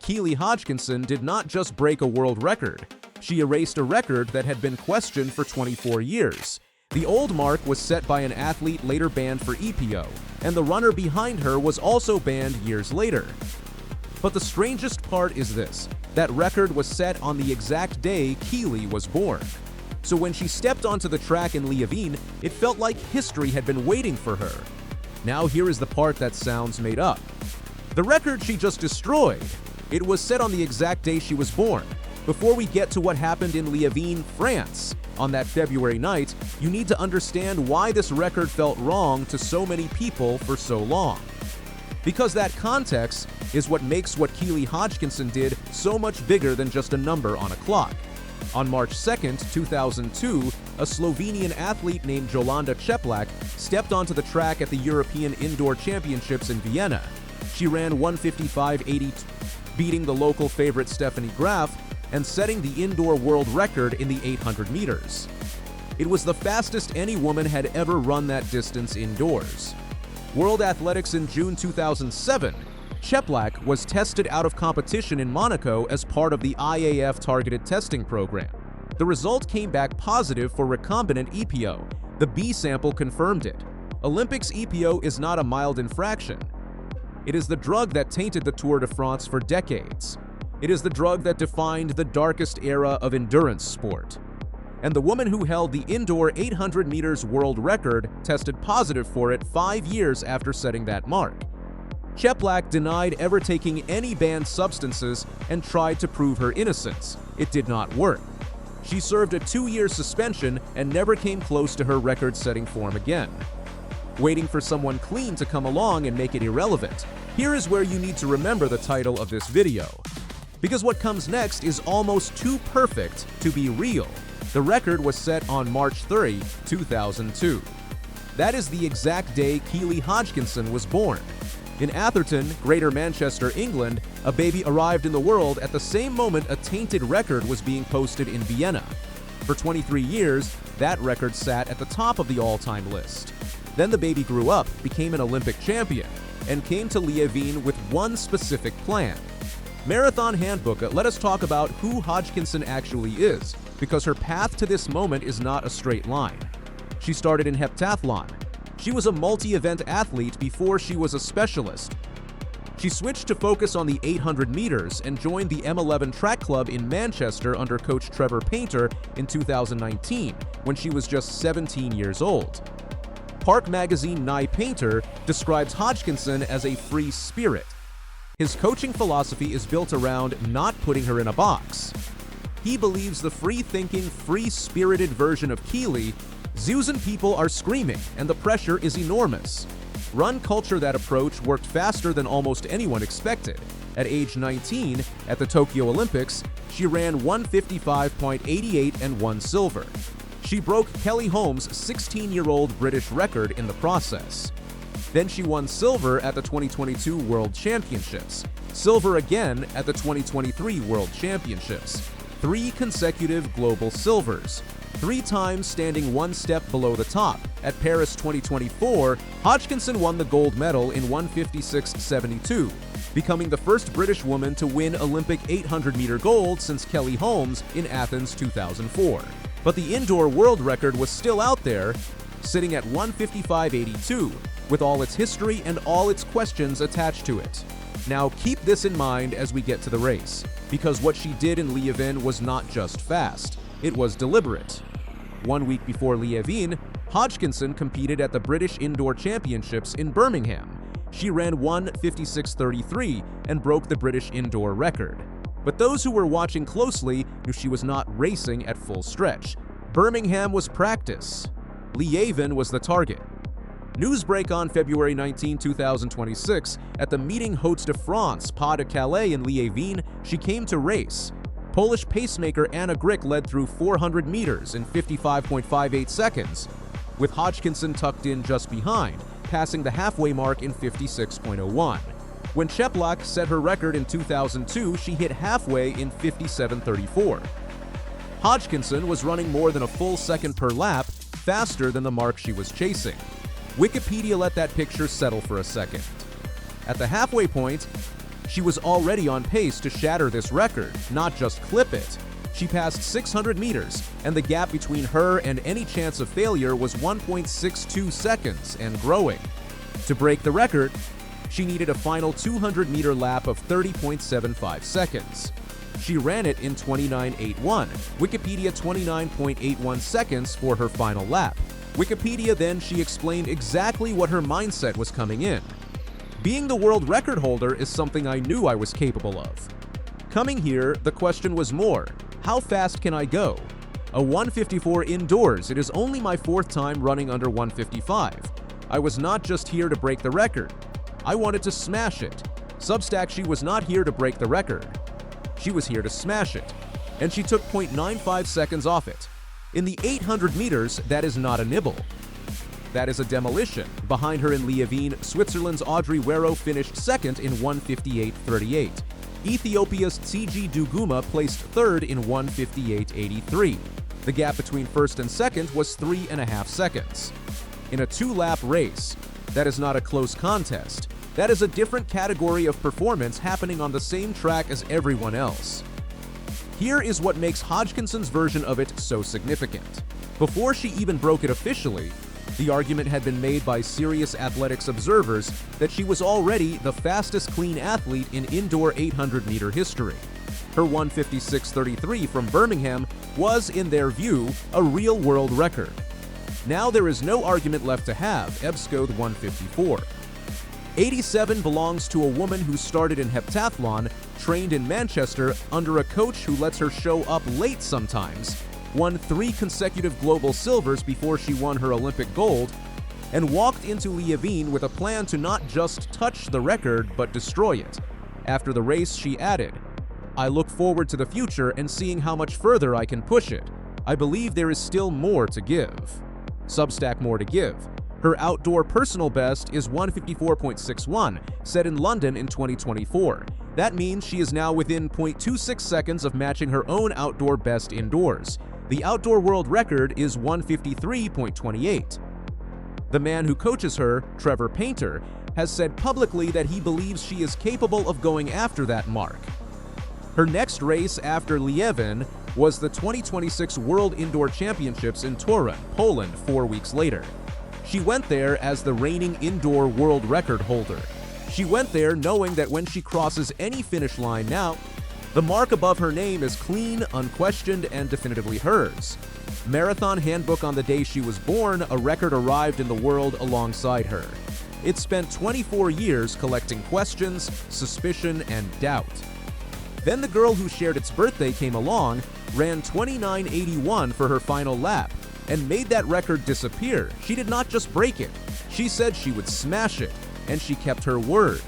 Keely Hodgkinson did not just break a world record. She erased a record that had been questioned for 24 years. The old mark was set by an athlete later banned for EPO, and the runner behind her was also banned years later. But the strangest part is this: that record was set on the exact day Keely was born. So when she stepped onto the track in Liévin, it felt like history had been waiting for her. Now here is the part that sounds made up. The record she just destroyed, it was set on the exact day she was born. Before we get to what happened in Liévin, France, on that February night, you need to understand why this record felt wrong to so many people for so long. Because that context is what makes what Keely Hodgkinson did so much bigger than just a number on a clock. On March 2nd, 2002, a Slovenian athlete named Jolanda Čeplak stepped onto the track at the European Indoor Championships in Vienna. She ran 1:55.82, beating the local favorite Stephanie Graf and setting the indoor world record in the 800 meters. It was the fastest any woman had ever run that distance indoors. World Athletics in June 2007, Čeplak was tested out of competition in Monaco as part of the IAF targeted testing program. The result came back positive for recombinant EPO. The B sample confirmed it. Olympics EPO is not a mild infraction. It is the drug that tainted the Tour de France for decades. It is the drug that defined the darkest era of endurance sport. And the woman who held the indoor 800 meters world record tested positive for it 5 years after setting that mark. Čeplak denied ever taking any banned substances and tried to prove her innocence. It did not work. She served a 2-year suspension and never came close to her record-setting form again. Waiting for someone clean to come along and make it irrelevant. Here is where you need to remember the title of this video. Because what comes next is almost too perfect to be real. The record was set on March 30, 2002. That is the exact day Keely Hodgkinson was born. In Atherton, Greater Manchester, England, a baby arrived in the world at the same moment a tainted record was being posted in Vienna. For 23 years, that record sat at the top of the all-time list. Then the baby grew up, became an Olympic champion, and came to Liévin with one specific plan. Marathon Handbook, let us talk about who Hodgkinson actually is, because her path to this moment is not a straight line. She started in heptathlon. She was a multi-event athlete before she was a specialist. She switched to focus on the 800 meters and joined the M11 track club in Manchester under coach Trevor Painter in 2019, when she was just 17 years old. Park magazine Nye Painter describes Hodgkinson as a free spirit. His coaching philosophy is built around not putting her in a box. He believes the free-thinking, free-spirited version of Keely, Zeusan people are screaming and the pressure is enormous. Run culture that approach worked faster than almost anyone expected. At age 19, at the Tokyo Olympics, she ran 1:55.88 and won silver. She broke Kelly Holmes' 16-year-old British record in the process. Then she won silver at the 2022 World Championships, silver again at the 2023 World Championships, 3 consecutive global silvers, 3 times standing one step below the top. At Paris 2024, Hodgkinson won the gold medal in 1:56.72, becoming the first British woman to win Olympic 800-meter gold since Kelly Holmes in Athens 2004. But the indoor world record was still out there, sitting at 1:55.82, with all its history and all its questions attached to it. Now keep this in mind as we get to the race, because what she did in Liévin was not just fast, it was deliberate. 1 week before Liévin, Hodgkinson competed at the British Indoor Championships in Birmingham. She ran 1:56.33 and broke the British indoor record. But those who were watching closely knew she was not racing at full stretch. Birmingham was practice. Liévin was the target. Newsbreak on February 19, 2026, at the meeting Hôtes de France, Pas de Calais in Liévin, she came to race. Polish pacemaker Anna Grick led through 400 meters in 55.58 seconds, with Hodgkinson tucked in just behind, passing the halfway mark in 56.01. When Čeplak set her record in 2002, she hit halfway in 57.34. Hodgkinson was running more than a full second per lap, faster than the mark she was chasing. Wikipedia let that picture settle for a second. At the halfway point, She was already on pace to shatter this record, not just clip it. She passed 600 meters, and the gap between her and any chance of failure was 1.62 seconds and growing. To break the record, she needed a final 200-meter lap of 30.75 seconds. She ran it in 29.81, Wikipedia 29.81 seconds for her final lap. Wikipedia then she explained exactly what her mindset was coming in. Being the world record holder is something I knew I was capable of. Coming here, the question was more, how fast can I go? A 154 indoors, it is only my 4th time running under 155. I was not just here to break the record. I wanted to smash it. Substack, she was not here to break the record. She was here to smash it. And she took 0.95 seconds off it. In the 800 meters, that is not a nibble. That is a demolition. Behind her in Liévin, Switzerland's Audrey Wero finished second in 158.38. Ethiopia's Tsiji Duguma placed third in 158.83. The gap between first and second was 3.5 seconds. In a 2-lap race, that is not a close contest. That is a different category of performance happening on the same track as everyone else. Here is what makes Hodgkinson's version of it so significant. Before she even broke it officially, the argument had been made by serious athletics observers that she was already the fastest clean athlete in indoor 800-meter history. Her 156.33 from Birmingham was, in their view, a real world record. Now there is no argument left to have, Ebscode 154. 87 belongs to a woman who started in heptathlon, trained in Manchester under a coach who lets her show up late sometimes, won 3 consecutive global silvers before she won her Olympic gold, and walked into Liévin with a plan to not just touch the record but destroy it. After the race, she added, "I look forward to the future and seeing how much further I can push it. I believe there is still more to give." Substack more to give. Her outdoor personal best is 154.61, set in London in 2024. That means she is now within 0.26 seconds of matching her own outdoor best indoors. The outdoor world record is 153.28. The man who coaches her, Trevor Painter, has said publicly that he believes she is capable of going after that mark. Her next race after Liévin was the 2026 World Indoor Championships in Torun, Poland, 4 weeks later. She went there as the reigning indoor world record holder. She went there knowing that when she crosses any finish line now, the mark above her name is clean, unquestioned, and definitively hers. Marathon Handbook on the day she was born, a record arrived in the world alongside her. It spent 24 years collecting questions, suspicion, and doubt. Then the girl who shared its birthday came along, ran 29.81 for her final lap, and made that record disappear. She did not just break it. She said she would smash it, and she kept her word.